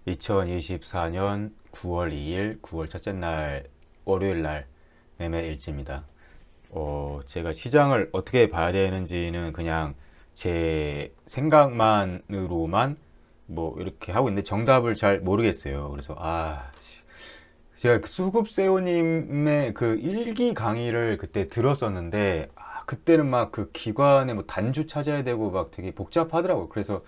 2024년 9월 2일, 9월 첫째 날, 월요일 날 매매 일지입니다. 제가 시장을 어떻게 봐야 되는지는 그냥 제 생각만으로만 뭐 이렇게 하고 있는데 정답을 잘 모르겠어요. 그래서 제가 그 수급세호님의 그 일기 강의를 그때 들었었는데 그때는 막 그 기관에 뭐 단주 찾아야 되고 막 되게 복잡하더라고요. 그래서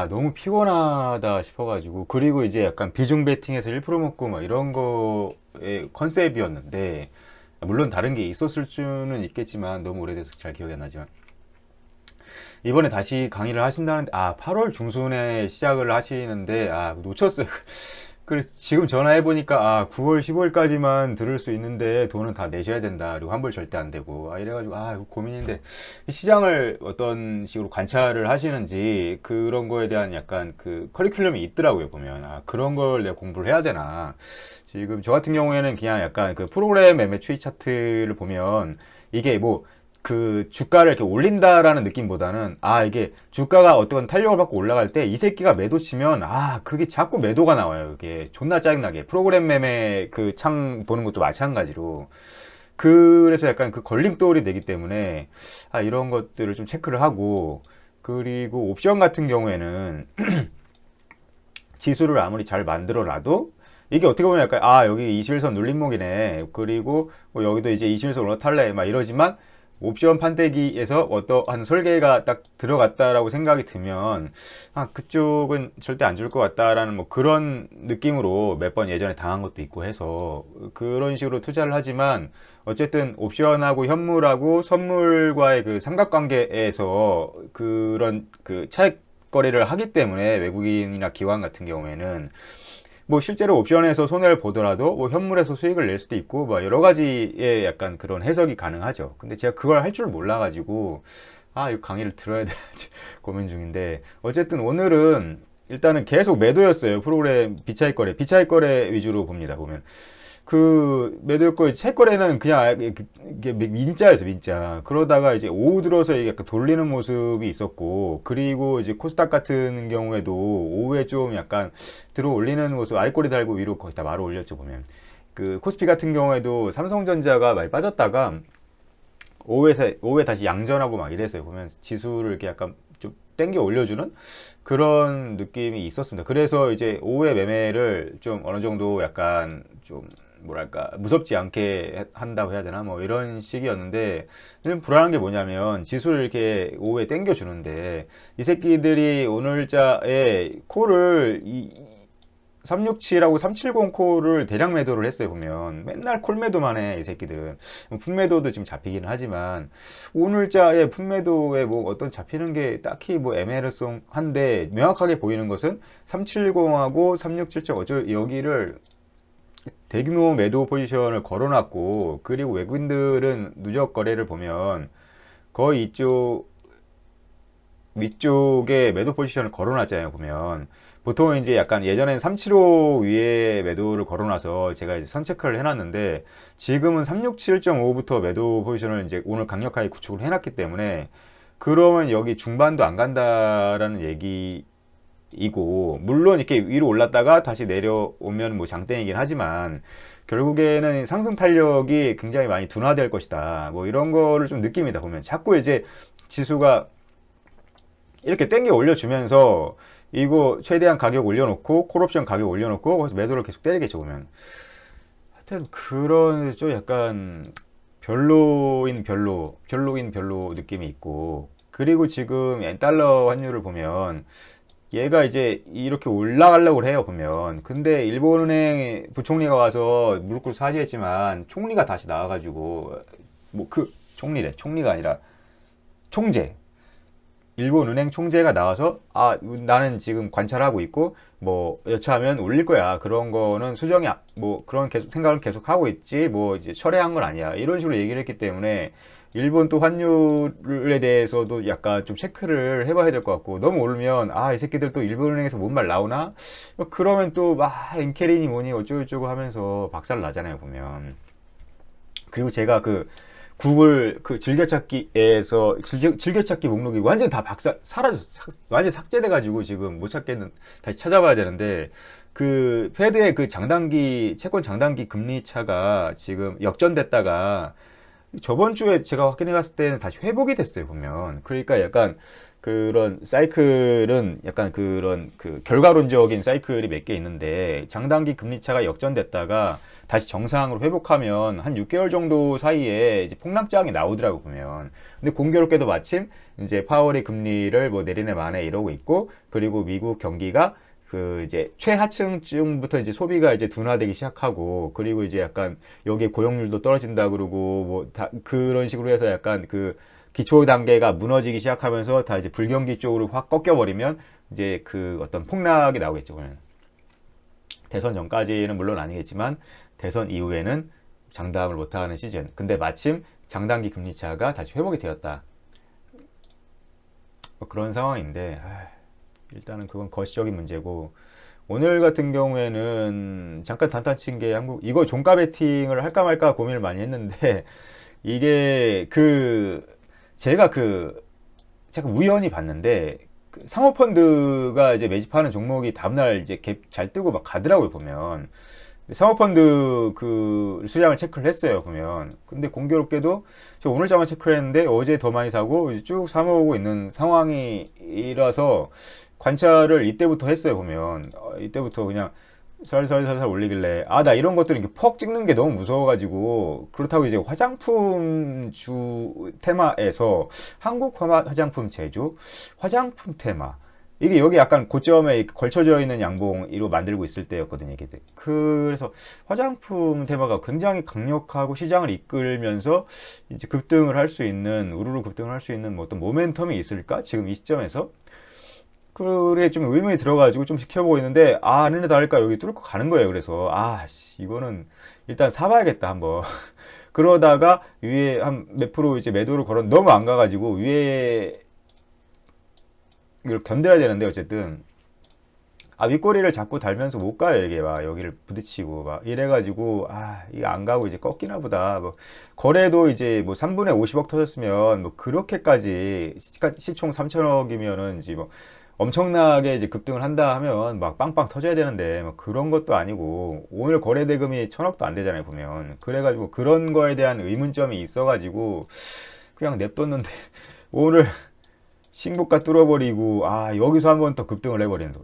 너무 피곤하다 싶어가지고, 그리고 이제 약간 비중 베팅해서 1% 먹고 막 이런 거의 컨셉이었는데, 물론 다른 게 있었을 수는 있겠지만, 너무 오래돼서 잘 기억이 안 나지만, 이번에 다시 강의를 하신다는데, 8월 중순에 시작을 하시는데, 놓쳤어요. 그래서 지금 전화해보니까 9월 15일까지만 들을 수 있는데 돈은 다 내셔야 된다. 그리고 환불 절대 안 되고 이래가지고 이거 고민인데, 시장을 어떤 식으로 관찰을 하시는지 그런 거에 대한 약간 그 커리큘럼이 있더라고요. 보면 그런 걸 내가 공부를 해야 되나. 지금 저 같은 경우에는 그냥 약간 그 프로그램 매매 추이 차트를 보면 이게 뭐 그 주가를 이렇게 올린다라는 느낌보다는 이게 주가가 어떤 탄력을 받고 올라갈 때 이 새끼가 매도 치면 그게 자꾸 매도가 나와요. 이게 존나 짜증나게. 프로그램 매매 그 창 보는 것도 마찬가지로. 그래서 약간 그 걸림돌이 되기 때문에 이런 것들을 좀 체크를 하고, 그리고 옵션 같은 경우에는 지수를 아무리 잘 만들어 놔도 이게 어떻게 보면 약간 여기 21선 눌림목이네, 그리고 뭐 여기도 이제 21선 올라탈래 막 이러지만, 옵션 판때기에서 어떠한 설계가 딱 들어갔다라고 생각이 들면 그쪽은 절대 안 줄 것 같다라는 뭐 그런 느낌으로 몇 번 예전에 당한 것도 있고 해서 그런 식으로 투자를 하지만, 어쨌든 옵션하고 현물하고 선물과의 그 삼각관계에서 그런 그 차익 거래를 하기 때문에, 외국인이나 기관 같은 경우에는 뭐 실제로 옵션에서 손해를 보더라도 뭐 현물에서 수익을 낼 수도 있고 뭐 여러 가지의 약간 그런 해석이 가능하죠. 근데 제가 그걸 할 줄 몰라가지고 이 강의를 들어야 되지 고민 중인데, 어쨌든 오늘은 일단은 계속 매도였어요. 프로그램 비차익 거래 위주로 봅니다. 보면 그 매도였고, 채권에는 그냥 이게 민자였어, 민자. 그러다가 이제 오후 들어서 이게 약간 돌리는 모습이 있었고, 그리고 이제 코스닥 같은 경우에도 오후에 좀 약간 들어 올리는 모습, 알꼬리 달고 위로 거의 다 말아 올렸죠. 보면 그 코스피 같은 경우에도 삼성전자가 많이 빠졌다가 오후에 다시 양전하고 막 이랬어요. 보면 지수를 이렇게 약간 좀 땡겨 올려주는 그런 느낌이 있었습니다. 그래서 이제 오후에 매매를 좀 어느 정도 약간 좀 뭐랄까 무섭지 않게 한다고 해야 되나 뭐 이런 식이었는데, 좀 불안한 게 뭐냐면 지수를 이렇게 오후에 땡겨 주는데 이 새끼들이 오늘자에 콜을 367하고 370 콜을 대량 매도를 했어요. 보면 맨날 콜 매도만 해, 이 새끼들은. 품매도도 지금 잡히기는 하지만 오늘자에 품매도에 뭐 어떤 잡히는 게 딱히 뭐 애매성한데, 명확하게 보이는 것은 370하고 367점 어쩌 여기를 대규모 매도 포지션을 걸어놨고, 그리고 외국인들은 누적 거래를 보면 거의 이쪽 위쪽에 매도 포지션을 걸어놨잖아요. 보면 보통은 이제 약간 예전엔 375 위에 매도를 걸어놔서 제가 이제 선체크를 해놨는데, 지금은 367.5부터 매도 포지션을 이제 오늘 강력하게 구축을 해놨기 때문에, 그러면 여기 중반도 안 간다라는 얘기이고, 물론 이렇게 위로 올랐다가 다시 내려오면 뭐 장땡이긴 하지만 결국에는 상승 탄력이 굉장히 많이 둔화될 것이다, 뭐 이런 거를 좀 느낍니다. 보면 자꾸 이제 지수가 이렇게 땡겨 올려주면서 이거 최대한 가격 올려놓고 콜옵션 가격 올려놓고 거기서 매도를 계속 때리겠죠. 보면 하여튼 그런 좀 약간 별로인 별로 느낌이 있고, 그리고 지금 엔달러 환율을 보면 얘가 이제 이렇게 올라가려고 해요. 보면 근데 일본은행 부총리가 와서 무릎 꿇고 사죄했지만, 총리가 다시 나와가지고 뭐 그 총리가 아니라 총재, 일본은행 총재가 나와서 나는 지금 관찰하고 있고 뭐 여차하면 올릴 거야, 그런 거는 수정이 뭐 그런 계속 생각을 계속 하고 있지 뭐 이제 철회한 건 아니야, 이런 식으로 얘기를 했기 때문에 일본 또 환율에 대해서도 약간 좀 체크를 해봐야 될 것 같고, 너무 오르면 이 새끼들 또 일본은행에서 뭔 말 나오나, 그러면 또 막 엔케리니 뭐니 어쩌고저쩌고 하면서 박살 나잖아요. 보면 그리고 제가 그 구글 그 즐겨찾기에서 즐겨찾기 목록이 완전 다 사라졌어. 완전 삭제돼가지고 지금 못 찾겠는, 다시 찾아봐야 되는데, 그 페드의 그 장단기 채권 장단기 금리 차가 지금 역전됐다가 저번 주에 제가 확인해 봤을 때는 다시 회복이 됐어요, 보면. 그러니까 약간 그런 사이클은 약간 그런 그 결과론적인 사이클이 몇 개 있는데, 장단기 금리 차가 역전됐다가 다시 정상으로 회복하면 한 6개월 정도 사이에 이제 폭락장이 나오더라고, 보면. 근데 공교롭게도 마침 이제 파월이 금리를 뭐 내리네 마네 이러고 있고, 그리고 미국 경기가 그 이제 최하층쯤부터 이제 소비가 이제 둔화되기 시작하고, 그리고 이제 약간 여기에 고용률도 떨어진다 그러고 뭐 다 그런 식으로 해서 약간 그 기초 단계가 무너지기 시작하면서 다 이제 불경기 쪽으로 확 꺾여 버리면 이제 그 어떤 폭락이 나오겠죠. 그러면 대선 전까지는 물론 아니겠지만 대선 이후에는 장담을 못하는 시즌. 근데 마침 장단기 금리 차가 다시 회복이 되었다. 뭐 그런 상황인데, 일단은 그건 거시적인 문제고, 오늘 같은 경우에는 잠깐 단타 친 게 한국 이거 종가 베팅을 할까 말까 고민을 많이 했는데, 이게 그 제가 그 잠깐 우연히 봤는데, 그 상호펀드가 이제 매집하는 종목이 다음날 이제 갭 잘 뜨고 막 가더라고요, 보면. 사모펀드 그 수량을 체크를 했어요, 보면. 근데 공교롭게도 저 오늘 자만 체크를 했는데 어제 더 많이 사고 쭉 사모으고 있는 상황이라서 관찰을 이때부터 했어요, 보면. 이때부터 그냥 살살살살 올리길래, 아, 나 이런 것들 이렇게 퍽 찍는 게 너무 무서워가지고. 그렇다고 이제 화장품 주 테마에서 한국 화장품 제조, 화장품 테마, 이게 여기 약간 고점에 걸쳐져 있는 양봉으로 만들고 있을 때였거든요, 이게. 그래서 화장품 테마가 굉장히 강력하고 시장을 이끌면서 이제 급등을 할 수 있는, 우르르 급등을 할 수 있는 뭐 어떤 모멘텀이 있을까? 지금 이 시점에서. 그래 좀 의문이 들어가지고 좀 지켜보고 있는데, 아, 아니네 다를까 여기 뚫고 가는 거예요. 그래서 이거는 일단 사봐야겠다 한번. 그러다가 위에 한 몇 프로 이제 매도를 걸어, 너무 안 가가지고 위에 이걸 견뎌야 되는데, 어쨌든 윗꼬리를 자꾸 달면서 못 가요. 이게 막 여기를 부딪히고 막 이래가지고, 이게 안 가고 이제 꺾이나 보다. 뭐 거래도 이제 뭐 3분에 50억 터졌으면 뭐 그렇게까지 시총 3천억이면은 이제 뭐 엄청나게 이제 급등을 한다 하면 막 빵빵 터져야 되는데, 뭐 그런 것도 아니고 오늘 거래 대금이 1,000억도 안 되잖아요, 보면. 그래가지고 그런 거에 대한 의문점이 있어가지고 그냥 냅뒀는데 오늘 신고가 뚫어버리고, 여기서 한번 더 급등을 해버리는 거.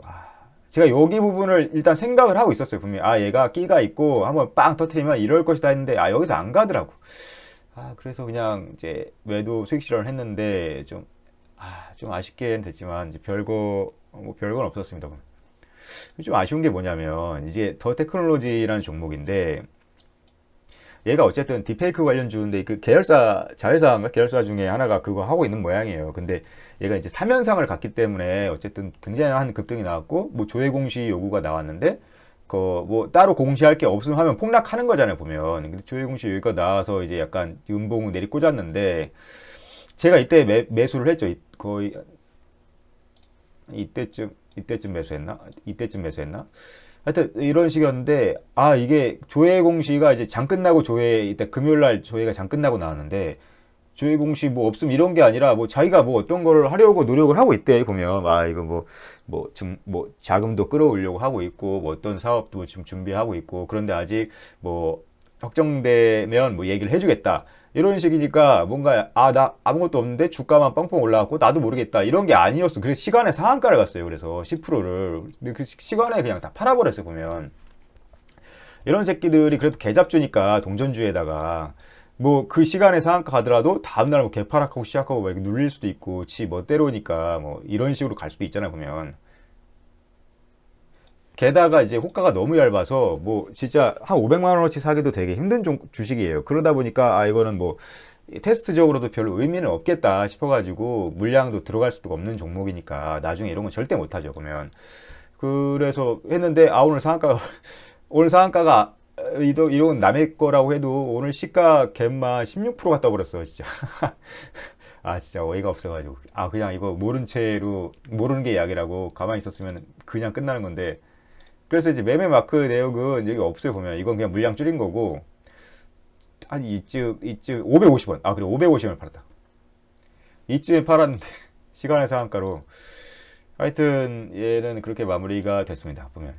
제가 여기 부분을 일단 생각을 하고 있었어요, 분명히. 얘가 끼가 있고 한번 빵 터트리면 이럴 것이다 했는데, 여기서 안 가더라고. 그래서 그냥 이제 매도 수익 실현을 했는데, 좀 아쉽게 됐지만 이제 뭐 별건 없었습니다. 좀 아쉬운 게 뭐냐면, 이제 더 테크놀로지라는 종목인데, 얘가 어쨌든 딥페이크 관련주인데, 그 계열사, 자회사인가 계열사 중에 하나가 그거 하고 있는 모양이에요. 근데 얘가 이제 3연상을 갔기 때문에 어쨌든 굉장한 급등이 나왔고, 뭐 조회 공시 요구가 나왔는데, 그 뭐 따로 공시할 게 없으면 하면 폭락하는 거잖아요, 보면. 근데 조회 공시 요구가 나와서 이제 약간 음봉을 내리꽂았는데, 제가 이때 매수를 했죠. 거의 이때쯤 매수했나? 이때쯤 매수했나? 하여튼 이런 식이었는데, 이게 조회 공시가 이제 장 끝나고 이때 금요일 날 조회가 장 끝나고 나왔는데, 조회 공시 뭐 없으면 이런 게 아니라 뭐 자기가 뭐 어떤 거를 하려고 노력을 하고 있대, 보면. 이거 뭐 자금도 끌어오려고 하고 있고, 뭐 어떤 사업도 지금 준비하고 있고, 그런데 아직 뭐 확정되면 뭐 얘기를 해주겠다, 이런 식이니까 뭔가, 나 아무것도 없는데 주가만 뻥뻥 올라갔고 나도 모르겠다, 이런 게 아니었어. 그래서 시간에 상한가를 갔어요. 그래서 10%를. 근데 그 시간에 그냥 다 팔아버렸어요, 보면. 이런 새끼들이 그래도 개잡주니까, 동전주에다가 뭐 그 시간에 상한가 가더라도 다음날 뭐 개파락하고 시작하고 막 이렇게 눌릴 수도 있고, 지 멋대로니까 뭐 이런 식으로 갈 수도 있잖아요, 보면. 게다가 이제 호가가 너무 얇아서 뭐 진짜 한 500만 원어치 사기도 되게 힘든 주식이에요. 그러다 보니까 이거는 뭐 테스트적으로도 별로 의미는 없겠다 싶어가지고 물량도 들어갈 수도 없는 종목이니까 나중에 이런 건 절대 못하죠, 그러면. 그래서 했는데, 오늘 상한가가 이런 남의 거라고 해도 오늘 시가 갭만 16% 갔다 버렸어, 진짜. 진짜 어이가 없어가지고. 그냥 이거 모른 채로, 모르는 게 약이라고 가만히 있었으면 그냥 끝나는 건데. 그래서 이제 매매 마크 내역은 여기 없어요, 보면. 이건 그냥 물량 줄인 거고, 한 이쯤 550원. 아, 그래, 550원을 팔았다. 이쯤에 팔았는데, 시간의 상한가로. 하여튼, 얘는 그렇게 마무리가 됐습니다. 보면.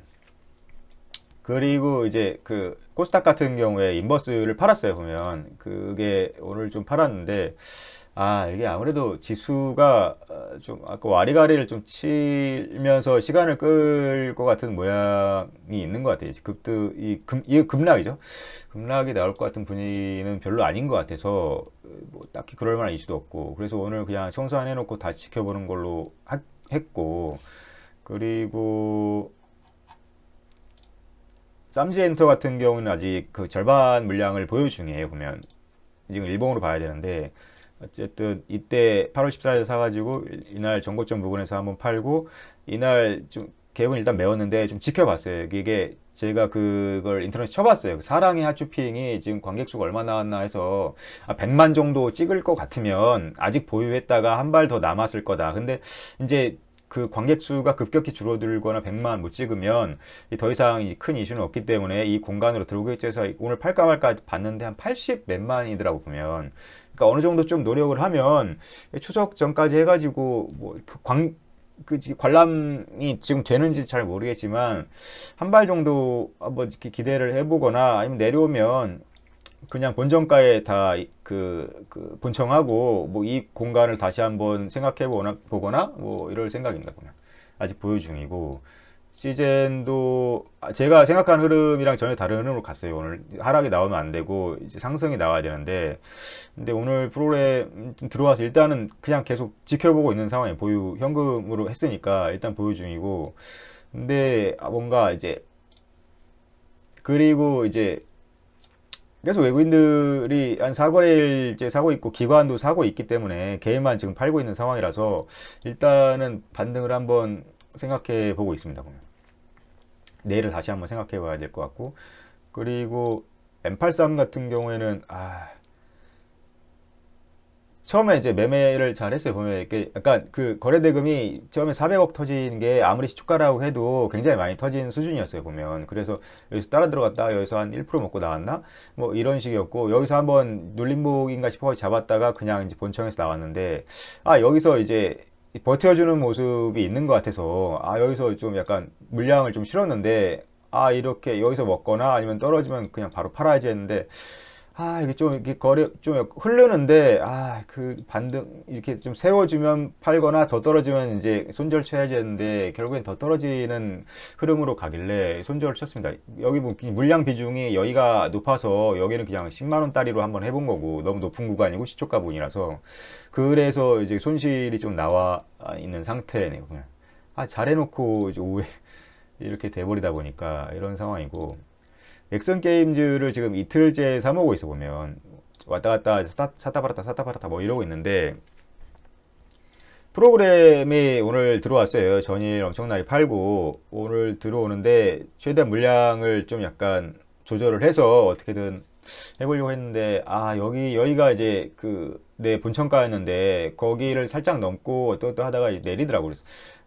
그리고 이제 그 코스닥 같은 경우에 인버스를 팔았어요. 보면 그게 오늘 좀 팔았는데, 아 이게 아무래도 지수가 좀 아까 와리가리를 좀 치면서 시간을 끌 것 같은 모양이 있는 것 같아요. 이 급락이죠. 급락이 나올 것 같은 분위기는 별로 아닌 것 같아서 뭐 딱히 그럴 만한 이슈도 없고, 그래서 오늘 그냥 청소한 해놓고 다시 지켜보는 걸로 했고, 그리고 쌈지엔터 같은 경우는 아직 그 절반 물량을 보유 중이에요. 보면 지금 일봉으로 봐야 되는데, 어쨌든 이때 8월 14일 사가지고 이날 전고점 부근에서 한번 팔고, 이날 좀 갭은 일단 메웠는데 좀 지켜봤어요. 이게 제가 그걸 인터넷에 쳐봤어요. 사랑의 핫쇼핑이 지금 관객 수가 얼마 나왔나 해서 100만 정도 찍을 것 같으면 아직 보유했다가 한 발 더 남았을 거다. 근데 이제 그 관객 수가 급격히 줄어들거나 100만 못 찍으면 더 이상 큰 이슈는 없기 때문에 이 공간으로 들어오겠지 해서 오늘 팔까 말까 봤는데 한 80 몇만이더라고. 보면 그러니까 어느 정도 좀 노력을 하면 추석 전까지 해가지고 그 관람이 지금 되는지 잘 모르겠지만 한 발 정도 한번 이렇게 기대를 해보거나, 아니면 내려오면 그냥 본정가에 다 본청하고 뭐 이 공간을 다시 한번 생각해 보거나 뭐 이럴 생각입니다. 보면 아직 보유 중이고, 시젠도 제가 생각한 흐름이랑 전혀 다른 흐름으로 갔어요. 오늘 하락이 나오면 안 되고 이제 상승이 나와야 되는데, 근데 오늘 프로그램 들어와서 일단은 그냥 계속 지켜보고 있는 상황에 보유 현금으로 했으니까 일단 보유 중이고. 근데 뭔가 이제, 그리고 이제 계속 외국인들이 한 4거래일째 사고 있고 기관도 사고 있기 때문에 개인만 지금 팔고 있는 상황이라서 일단은 반등을 한번 생각해 보고 있습니다. 보면 내일을 다시 한번 생각해 봐야 될 것 같고, 그리고 M83 같은 경우에는 처음에 이제 매매를 잘 했어요. 보면 이렇게 약간 그 거래 대금이 처음에 400억 터진 게 아무리 시초가라고 해도 굉장히 많이 터진 수준이었어요. 보면 그래서 여기서 따라 들어갔다 여기서 한 1% 먹고 나왔나 뭐 이런 식이었고, 여기서 한번 눌림목인가 싶어 잡았다가 그냥 이제 본청에서 나왔는데, 여기서 이제 버텨주는 모습이 있는 것 같아서 여기서 좀 약간 물량을 좀 실었는데, 이렇게 여기서 먹거나 아니면 떨어지면 그냥 바로 팔아야지 했는데, 이게 좀 이렇게 거래 좀 흐르는데, 그 반등 이렇게 좀 세워주면 팔거나 더 떨어지면 이제 손절 쳐야지 했는데, 결국엔 더 떨어지는 흐름으로 가길래 손절을 쳤습니다. 여기 뭐 물량 비중이 여기가 높아서 여기는 그냥 10만 원짜리로 한번 해본 거고, 너무 높은 구간이고 시초가 부분이라서 그래서 이제 손실이 좀 나와 있는 상태네요. 그냥 잘해놓고 이제 오해 이렇게 돼버리다 보니까 이런 상황이고, 넥슨 게임즈를 지금 이틀째 사모으고 있어. 보면 왔다 갔다 샀다 팔았다 샀다 팔았다 뭐 이러고 있는데, 프로그램이 오늘 들어왔어요. 전일 엄청나게 팔고 오늘 들어오는데 최대한 물량을 좀 약간 조절을 해서 어떻게든 해보려고 했는데, 여기가 이제 내 본청가였는데 거기를 살짝 넘고 또 하다가 내리더라고요. 그래서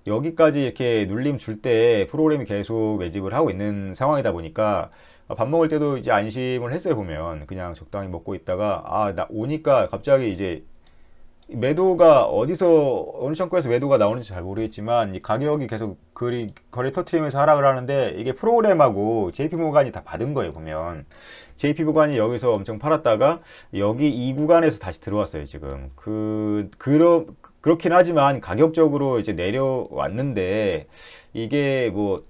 여기까지 이렇게 눌림 줄 때 프로그램이 계속 매집을 하고 있는 상황이다 보니까 밥 먹을 때도 이제 안심을 했어요. 보면 그냥 적당히 먹고 있다가 나 오니까 갑자기 이제 매도가 어디서 어느 창구에서 매도가 나오는지 잘 모르겠지만 이 가격이 계속 거래 터트리면서 하락을 하는데, 이게 프로그램하고 JP모간이 다 받은 거예요. 보면 JP모간이 여기서 엄청 팔았다가 여기 이 구간에서 다시 들어왔어요. 지금 그렇긴 하지만 가격적으로 이제 내려왔는데, 이게 뭐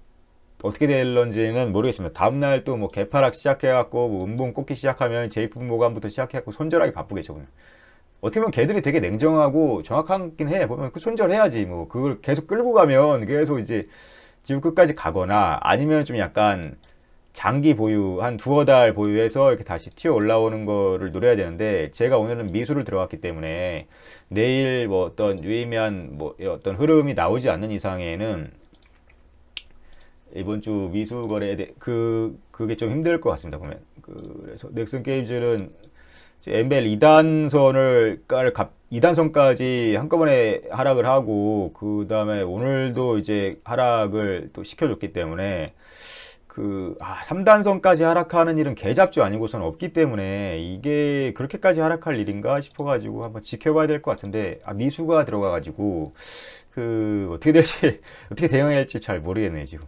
어떻게 될런지는 모르겠습니다. 다음날 또 뭐 개파락 시작해갖고 뭐 음봉 꽂기 시작하면 JP모간부터 시작해갖고 손절하기 바쁘겠죠. 그냥. 어떻게 보면 걔들이 되게 냉정하고 정확하긴 해. 보면 손절해야지. 뭐 그걸 계속 끌고 가면 계속 이제 지구 끝까지 가거나, 아니면 좀 약간 장기 보유 한 두어 달 보유해서 이렇게 다시 튀어 올라오는 거를 노려야 되는데, 제가 오늘은 미수를 들어갔기 때문에 내일 뭐 어떤 유의미한 뭐 어떤 흐름이 나오지 않는 이상에는 이번 주 미수 거래에 그게 좀 힘들 것 같습니다. 보면 그래서 넥슨 게임즈는 엠벨 2단선까지 한꺼번에 하락을 하고, 그 다음에 오늘도 이제 하락을 또 시켜줬기 때문에 그 3단선까지 하락하는 일은 개잡주 아니고서는 없기 때문에 이게 그렇게까지 하락할 일인가 싶어가지고 한번 지켜봐야 될 것 같은데, 미수가 들어가가지고 그 어떻게 될지 어떻게 대응해야 할지 잘 모르겠네요 지금.